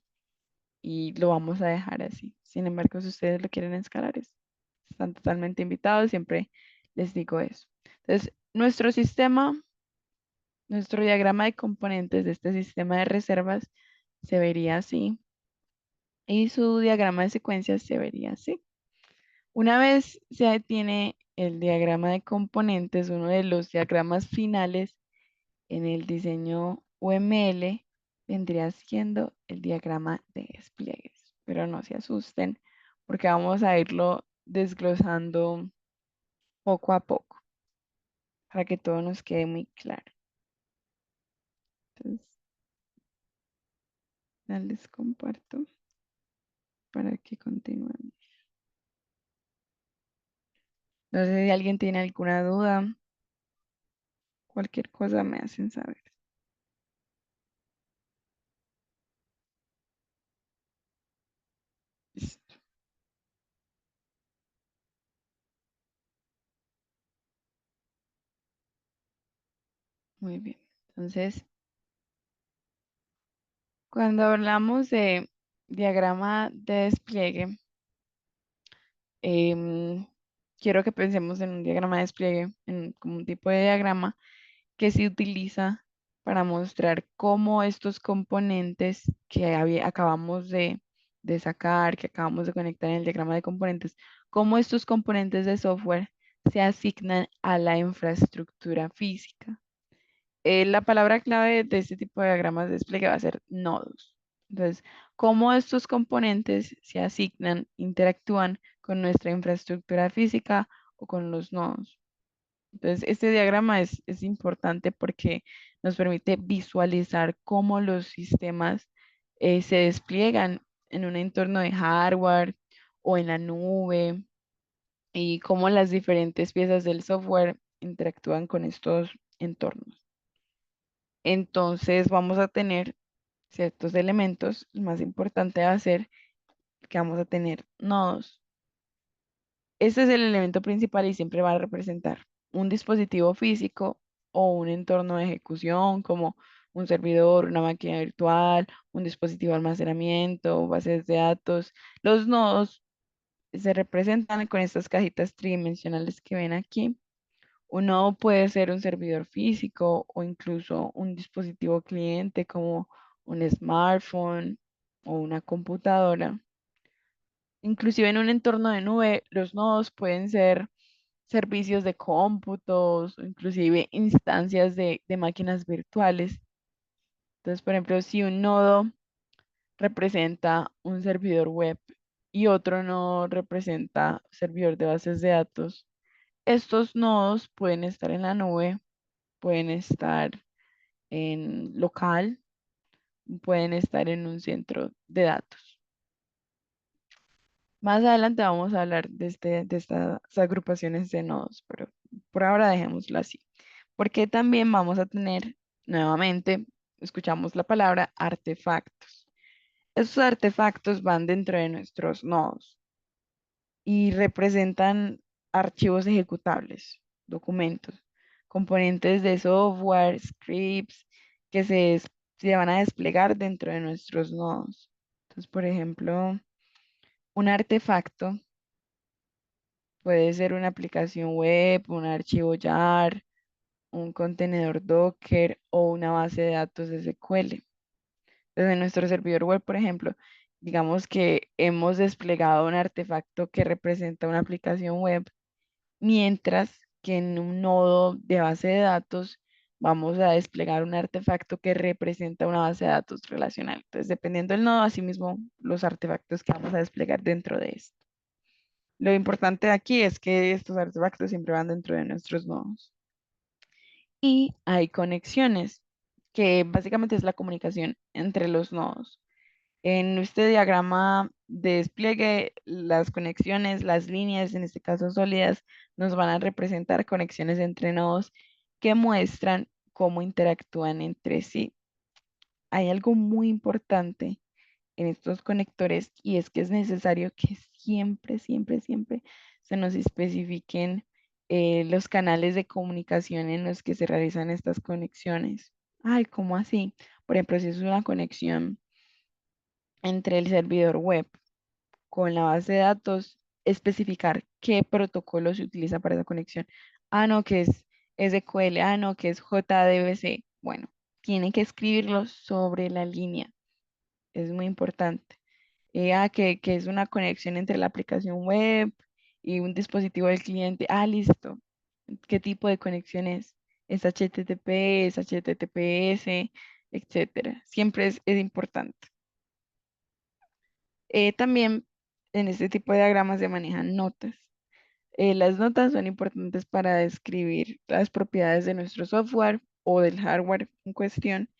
y lo vamos a dejar así. Sin embargo, si ustedes lo quieren escalar, están totalmente invitados, siempre les digo eso. Entonces, nuestro diagrama de componentes de este sistema de reservas se vería así y su diagrama de secuencias se vería así. Una vez se tiene el diagrama de componentes, uno de los diagramas finales en el diseño UML vendría siendo el diagrama de despliegues. Pero no se asusten porque vamos a irlo desglosando poco a poco para que todo nos quede muy claro. Entonces, ya les comparto para que continúen. No sé si alguien tiene alguna duda, cualquier cosa me hacen saber. Listo, muy bien. Entonces, cuando hablamos de diagrama de despliegue, em, quiero que pensemos en un diagrama de despliegue, como un tipo de diagrama que se utiliza para mostrar cómo estos componentes que acabamos de sacar, que acabamos de conectar en el diagrama de componentes, cómo estos componentes de software se asignan a la infraestructura física. La palabra clave de este tipo de diagramas de despliegue va a ser nodos. Entonces, cómo estos componentes se asignan, interactúan con nuestra infraestructura física o con los nodos. Entonces, este diagrama es importante porque nos permite visualizar cómo los sistemas se despliegan en un entorno de hardware o en la nube y cómo las diferentes piezas del software interactúan con estos entornos. Entonces, vamos a tener ciertos elementos. El más importante va a ser que vamos a tener nodos. Este es el elemento principal y siempre va a representar un dispositivo físico o un entorno de ejecución como un servidor, una máquina virtual, un dispositivo de almacenamiento, bases de datos. Los nodos se representan con estas cajitas tridimensionales que ven aquí. Un nodo puede ser un servidor físico o incluso un dispositivo cliente como un smartphone o una computadora. Inclusive en un entorno de nube, los nodos pueden ser servicios de cómputos, o inclusive instancias de máquinas virtuales. Entonces, por ejemplo, si un nodo representa un servidor web y otro nodo representa servidor de bases de datos, estos nodos pueden estar en la nube, pueden estar en local, pueden estar en un centro de datos. Más adelante vamos a hablar de estas agrupaciones de nodos, pero por ahora dejémoslo así. Porque también vamos a tener nuevamente, escuchamos la palabra artefactos. Estos artefactos van dentro de nuestros nodos y representan archivos ejecutables, documentos, componentes de software, scripts que se van a desplegar dentro de nuestros nodos. Entonces, por ejemplo, un artefacto puede ser una aplicación web, un archivo YAR, un contenedor Docker o una base de datos SQL. Desde nuestro servidor web, por ejemplo, digamos que hemos desplegado un artefacto que representa una aplicación web, mientras que en un nodo de base de datos vamos a desplegar un artefacto que representa una base de datos relacional. Entonces, dependiendo del nodo, asimismo, los artefactos que vamos a desplegar dentro de esto. Lo importante aquí es que estos artefactos siempre van dentro de nuestros nodos. Y hay conexiones, que básicamente es la comunicación entre los nodos. En este diagrama de despliegue, las conexiones, las líneas, en este caso sólidas, nos van a representar conexiones entre nodos que muestran cómo interactúan entre sí. Hay algo muy importante en estos conectores y es que es necesario que siempre, siempre, siempre se nos especifiquen los canales de comunicación en los que se realizan estas conexiones. Ay, ¿cómo así? Por ejemplo, si es una conexión entre el servidor web con la base de datos, especificar qué protocolo se utiliza para esa conexión. Ah, no, que es SQL, ah, no, que es JDBC. Bueno, tiene que escribirlo sobre la línea. Es muy importante. Que es una conexión entre la aplicación web y un dispositivo del cliente. Ah, listo. ¿Qué tipo de conexión es? ¿Es HTTP, es HTTPS, etcétera? Siempre es importante. También en este tipo de diagramas se manejan notas. Las notas son importantes para describir las propiedades de nuestro software o del hardware en cuestión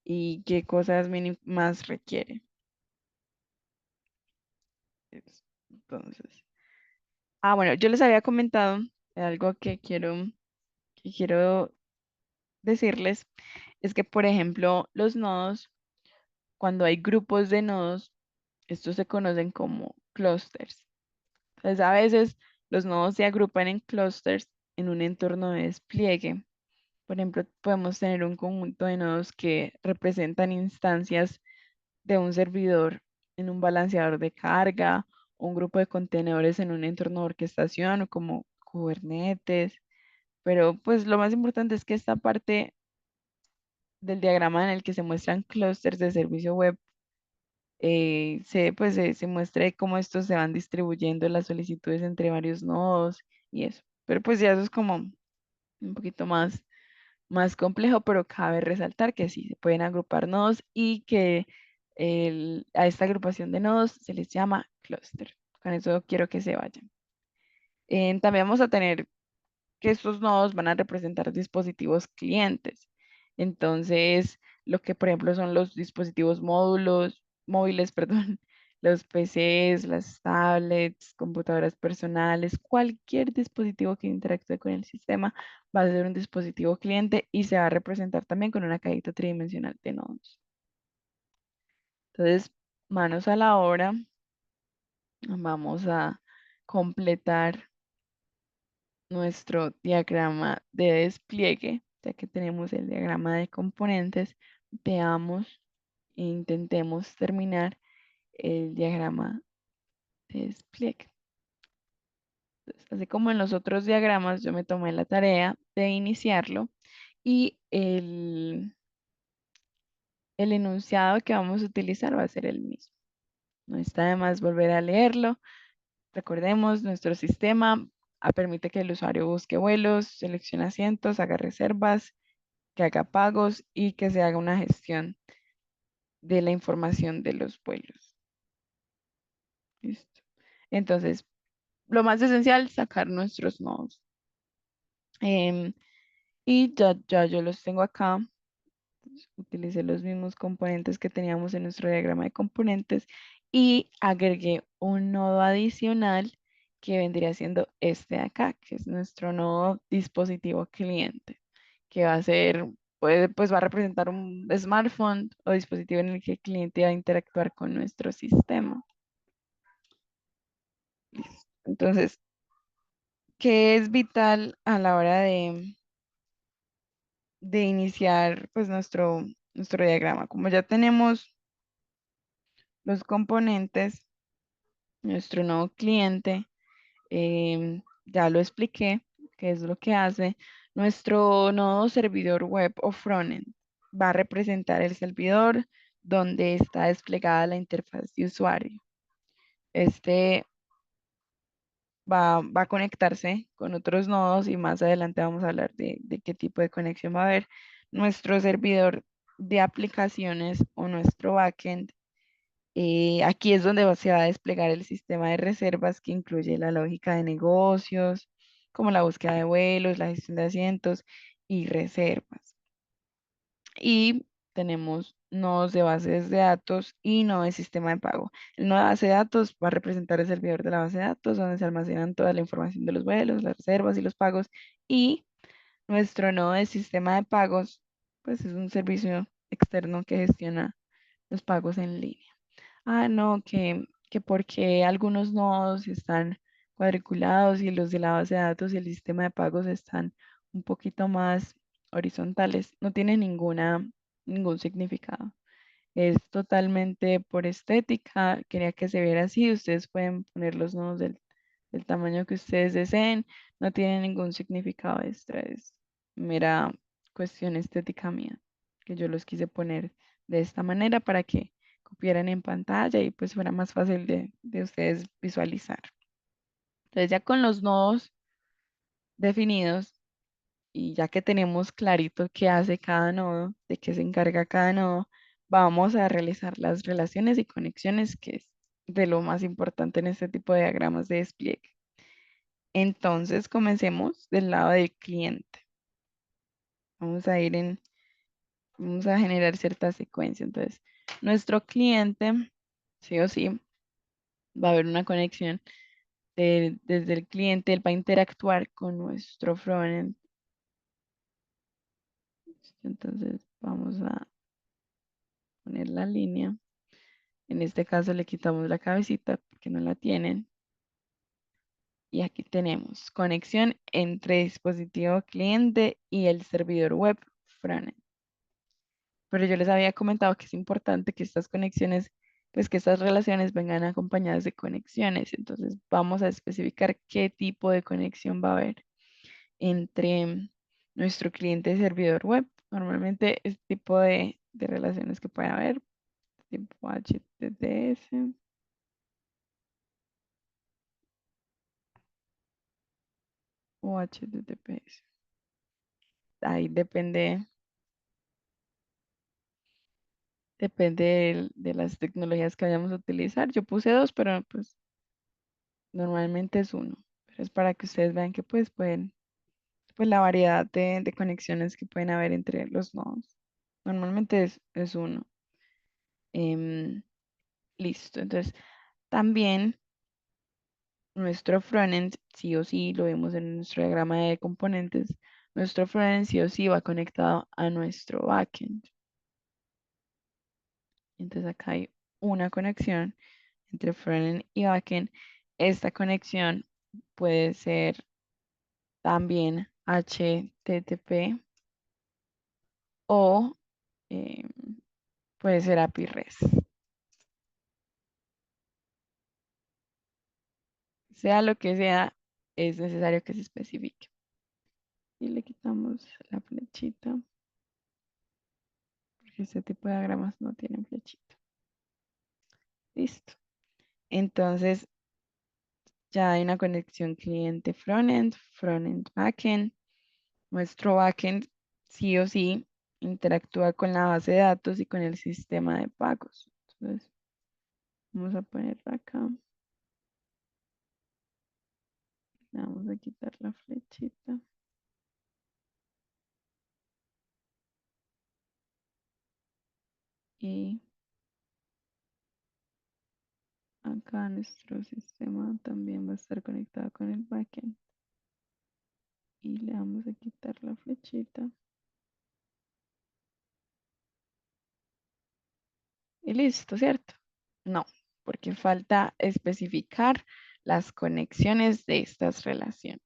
y qué cosas más requiere. Entonces, bueno, yo les había comentado algo que quiero decirles, es que, por ejemplo, los nodos, cuando hay grupos de nodos, estos se conocen como clusters. Entonces, a veces los nodos se agrupan en clusters en un entorno de despliegue. Por ejemplo, podemos tener un conjunto de nodos que representan instancias de un servidor en un balanceador de carga, un grupo de contenedores en un entorno de orquestación como Kubernetes. Pero pues lo más importante es que esta parte del diagrama en el que se muestran clústeres de servicio web se muestre cómo estos se van distribuyendo las solicitudes entre varios nodos y eso. Pero pues ya eso es como un poquito más más complejo, pero cabe resaltar que sí se pueden agrupar nodos y que a esta agrupación de nodos se les llama clúster. Con eso quiero que se vayan. También vamos a tener que estos nodos van a representar dispositivos clientes. Entonces, lo que por ejemplo son los dispositivos móviles, perdón, los PCs, las tablets, computadoras personales, cualquier dispositivo que interactúe con el sistema va a ser un dispositivo cliente y se va a representar también con una cajita tridimensional de nodos. Entonces, manos a la obra, vamos a completar nuestro diagrama de despliegue, ya que tenemos el diagrama de componentes, veamos e intentemos terminar el diagrama de despliegue. Entonces, así como en los otros diagramas, yo me tomé la tarea de iniciarlo y el enunciado que vamos a utilizar va a ser el mismo. No está de más volver a leerlo. Recordemos, nuestro sistema permite que el usuario busque vuelos, seleccione asientos, haga reservas, que haga pagos y que se haga una gestión de la información de los vuelos. Listo. Entonces, lo más esencial, sacar nuestros nodos. Em, y ya yo los tengo acá. Utilicé los mismos componentes que teníamos en nuestro diagrama de componentes y agregué un nodo adicional que vendría siendo este de acá, que es nuestro nodo dispositivo cliente, que va a ser, pues va a representar un smartphone o dispositivo en el que el cliente va a interactuar con nuestro sistema. Entonces, ¿qué es vital a la hora de iniciar pues nuestro diagrama? Como ya tenemos los componentes, nuestro nuevo cliente, ya lo expliqué, qué es lo que hace. Nuestro nodo servidor web o frontend va a representar el servidor donde está desplegada la interfaz de usuario. Este va a conectarse con otros nodos y más adelante vamos a hablar de qué tipo de conexión va a haber. Nuestro servidor de aplicaciones o nuestro backend, aquí es donde se va a desplegar el sistema de reservas que incluye la lógica de negocios, como la búsqueda de vuelos, la gestión de asientos y reservas. Y tenemos nodos de bases de datos y nodo de sistema de pago. El nodo de base de datos va a representar el servidor de la base de datos, donde se almacenan toda la información de los vuelos, las reservas y los pagos. Y nuestro nodo de sistema de pagos, pues es un servicio externo que gestiona los pagos en línea. Ah, no, que porque algunos nodos están cuadriculados y los de la base de datos y el sistema de pagos están un poquito más horizontales. No tiene ningún significado. Es totalmente por estética. Quería que se viera así. Ustedes pueden poner los nodos del tamaño que ustedes deseen. No tiene ningún significado extra. Es mera cuestión estética mía, que yo los quise poner de esta manera para que cupieran en pantalla y pues fuera más fácil de ustedes visualizar. Entonces ya con los nodos definidos y ya que tenemos clarito qué hace cada nodo, de qué se encarga cada nodo, vamos a realizar las relaciones y conexiones, que es de lo más importante en este tipo de diagramas de despliegue. Entonces comencemos del lado del cliente. Vamos a ir vamos a generar cierta secuencia. Entonces, nuestro cliente, sí o sí, va a haber una conexión desde el cliente, él va a interactuar con nuestro frontend. Entonces, vamos a poner la línea. En este caso le quitamos la cabecita porque no la tienen. Y aquí tenemos conexión entre dispositivo cliente y el servidor web frontend. Pero yo les había comentado que es importante que estas conexiones, pues que estas relaciones vengan acompañadas de conexiones. Entonces vamos a especificar qué tipo de conexión va a haber entre nuestro cliente y servidor web. Normalmente este tipo de relaciones que puede haber, tipo HTTPS o HTTPS. ahí depende de las tecnologías que vayamos a utilizar. Yo puse dos, pero pues normalmente es uno. Pero es para que ustedes vean que pues pueden, pues la variedad de conexiones que pueden haber entre los nodos. Normalmente es uno. Em, listo. Entonces, también nuestro frontend, sí o sí, lo vemos en nuestro diagrama de componentes, nuestro frontend sí o sí va conectado a nuestro backend. Entonces acá hay una conexión entre frontend y backend. Esta conexión puede ser también HTTP o eh, puede ser API REST. Sea lo que sea, es necesario que se especifique. Y le quitamos la flechita, porque este tipo de diagramas no tienen flechita. Listo. Entonces ya hay una conexión cliente frontend, frontend backend. Nuestro backend sí o sí interactúa con la base de datos y con el sistema de pagos. Entonces, vamos a ponerlo acá. Le vamos a quitar la flechita. Y acá nuestro sistema también va a estar conectado con el backend. Y le vamos a quitar la flechita. Y listo, ¿cierto? No, porque falta especificar las conexiones de estas relaciones.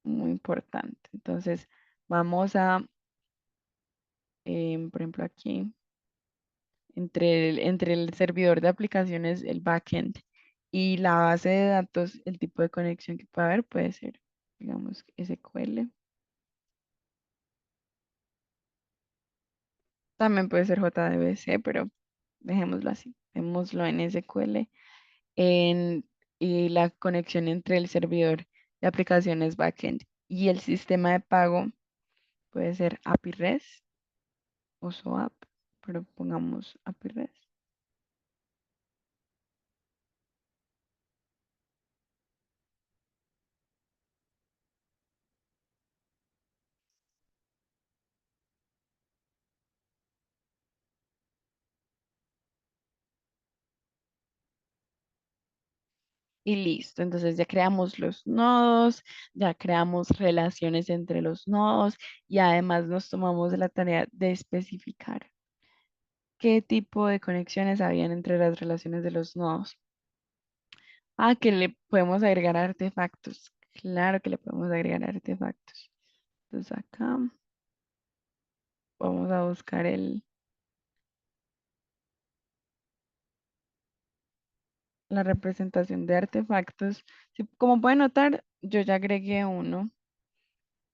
Muy importante. Entonces, vamos a, por ejemplo, aquí, entre el servidor de aplicaciones, el backend y la base de datos, el tipo de conexión que puede haber puede ser, digamos, SQL. También puede ser JDBC, pero dejémoslo así. Dejémoslo en SQL. En, y la conexión entre el servidor de aplicaciones backend y el sistema de pago puede ser API REST o SOAP, pero pongamos API REST. Y listo, entonces ya creamos los nodos, ya creamos relaciones entre los nodos y además nos tomamos la tarea de especificar qué tipo de conexiones habían entre las relaciones de los nodos. Ah, que le podemos agregar artefactos. Claro que le podemos agregar artefactos. Entonces acá vamos a buscar la representación de artefactos. Sí, como pueden notar, yo ya agregué uno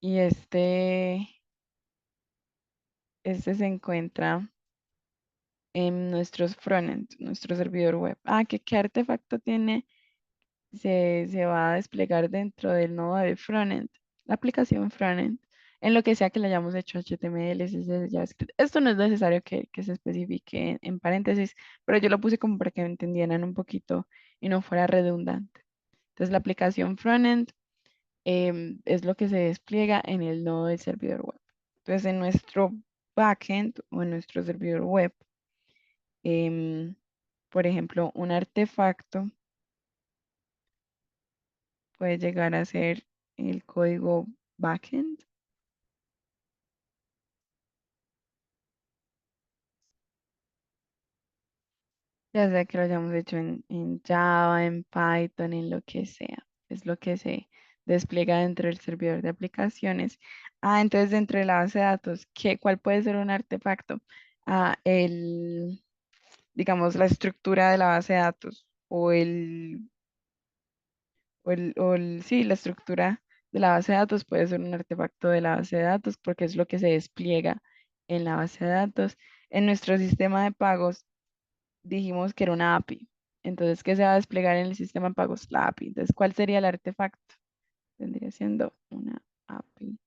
y este se encuentra en nuestros frontend, nuestro servidor web. Ah, que qué artefacto tiene, se va a desplegar dentro del nodo de frontend, la aplicación frontend, en lo que sea que le hayamos hecho HTML, CSS, JavaScript. Esto no es necesario que se especifique en paréntesis, pero yo lo puse como para que entendieran un poquito y no fuera redundante. Entonces, la aplicación frontend es lo que se despliega en el nodo del servidor web. Entonces, en nuestro backend o en nuestro servidor web, em, por ejemplo, un artefacto puede llegar a ser el código backend, ya sea que lo hayamos hecho en Java, en Python, en lo que sea. Es lo que se despliega dentro del servidor de aplicaciones. Ah, entonces dentro de la base de datos, ¿cuál puede ser un artefacto? Ah, digamos, la estructura de la base de datos sí, la estructura de la base de datos puede ser un artefacto de la base de datos porque es lo que se despliega en la base de datos. En nuestro sistema de pagos dijimos que era una API. Entonces, ¿qué se va a desplegar en el sistema de pagos? La API. Entonces, ¿cuál sería el artefacto? Vendría siendo una API.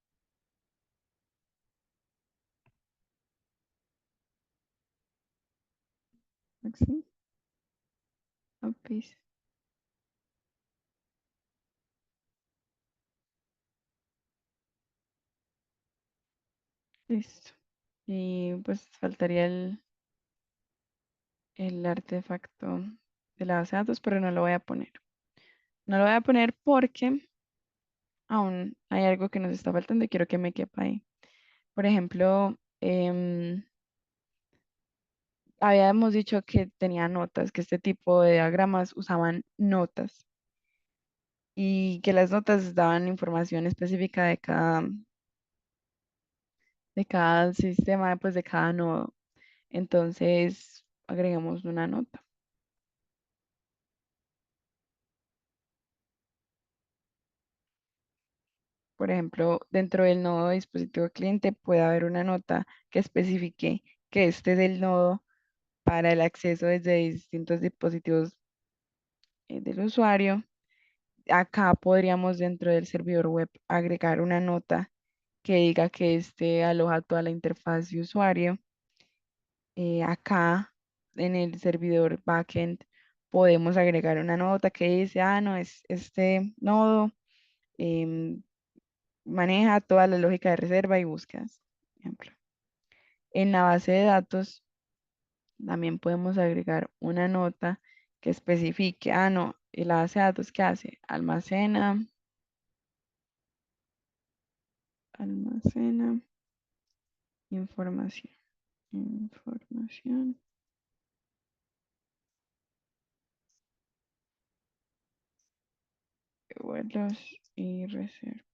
Maxi, lápiz, listo. Y pues faltaría el artefacto de la base de datos, pero no lo voy a poner. No lo voy a poner porque aún hay algo que nos está faltando y quiero que me quepa ahí. Por ejemplo, habíamos dicho que tenía notas, que este tipo de diagramas usaban notas y que las notas daban información específica de cada sistema, pues de cada nodo. Entonces, agregamos una nota. Por ejemplo, dentro del nodo de dispositivo cliente puede haber una nota que especifique que este es el nodo para el acceso desde distintos dispositivos del usuario. Acá podríamos dentro del servidor web agregar una nota que diga que este aloja toda la interfaz de usuario. Acá en el servidor backend podemos agregar una nota que dice, ah, no, es este nodo em, maneja toda la lógica de reserva y búsquedas. Ejemplo. En la base de datos también podemos agregar una nota que especifique, ah, no, y la base de datos ¿qué hace? Almacena información, información, de vuelos y reservas.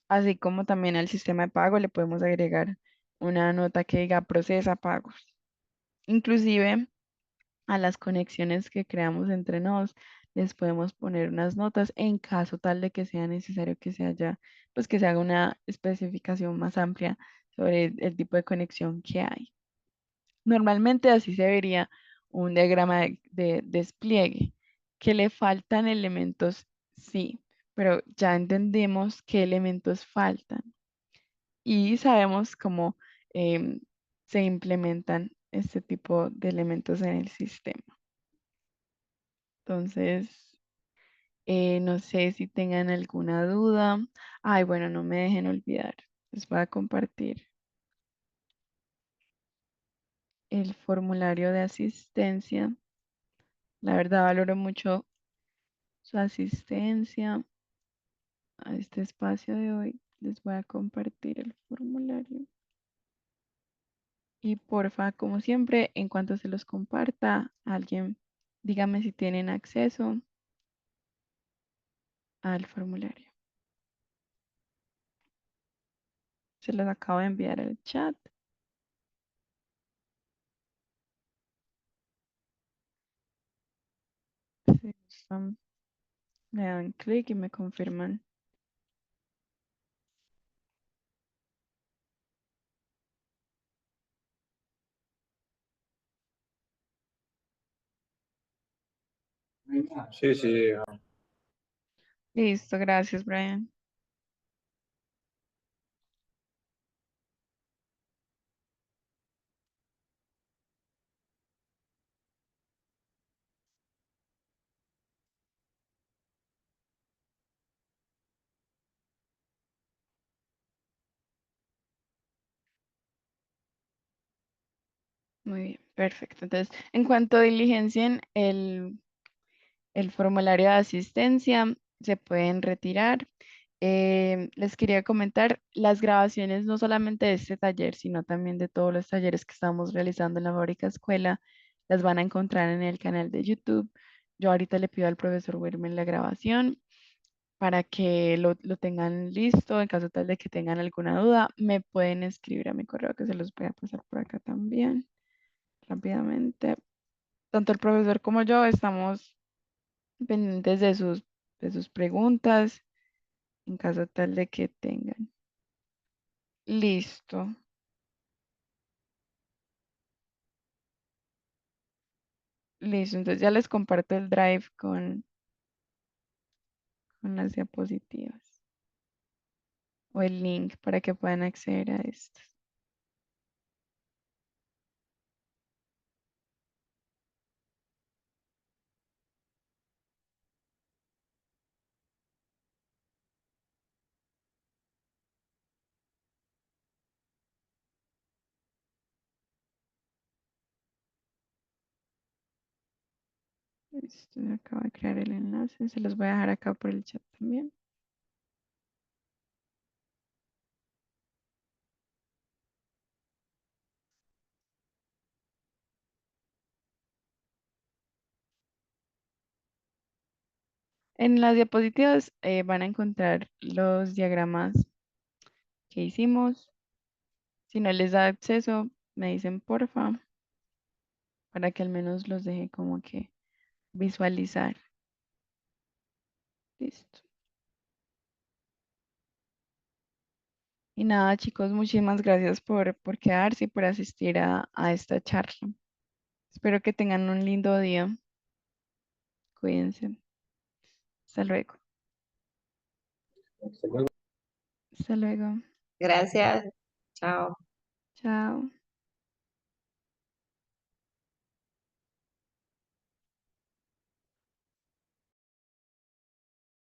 Así como también al sistema de pago le podemos agregar una nota que diga procesa pagos. Inclusive a las conexiones que creamos entre nodos les podemos poner unas notas en caso tal de que sea necesario que se haya, pues que se haga una especificación más amplia sobre el tipo de conexión que hay. Normalmente así se vería un diagrama de despliegue. Que le faltan elementos, sí, pero ya entendemos qué elementos faltan y sabemos cómo em, se implementan este tipo de elementos en el sistema. Entonces, no sé si tengan alguna duda. Ay, bueno, no me dejen olvidar. Les voy a compartir el formulario de asistencia. La verdad, valoro mucho su asistencia a este espacio de hoy. Les voy a compartir el formulario. Y porfa, como siempre, en cuanto se los comparta, alguien dígame si tienen acceso al formulario. Se los acabo de enviar al chat. Si gustan, le dan clic y me confirman. Sí, sí, Listo, gracias, Brian. Muy bien, perfecto. Entonces, en cuanto diligencien el formulario de asistencia, se pueden retirar. Les quería comentar las grabaciones no solamente de este taller, sino también de todos los talleres que estamos realizando en la fábrica escuela, las van a encontrar en el canal de YouTube. Yo ahorita le pido al profesor Wirmen la grabación para que lo tengan listo. En caso tal de que tengan alguna duda, me pueden escribir a mi correo que se los voy a pasar por acá también rápidamente. Tanto el profesor como yo estamos pendientes de sus preguntas en caso tal de que tengan. Listo, listo. Entonces ya les comparto el drive con las diapositivas. o el link para que puedan acceder a esto. Listo, acabo de crear el enlace, se los voy a dejar acá por el chat también. En las diapositivas van a encontrar los diagramas que hicimos. Si no les da acceso, me dicen porfa, para que al menos los deje como que visualizar. Listo. Y nada, chicos, muchísimas gracias por quedarse y por asistir a esta charla. Espero que tengan un lindo día. Cuídense. Hasta luego. Hasta luego. Gracias. Chao. Chao.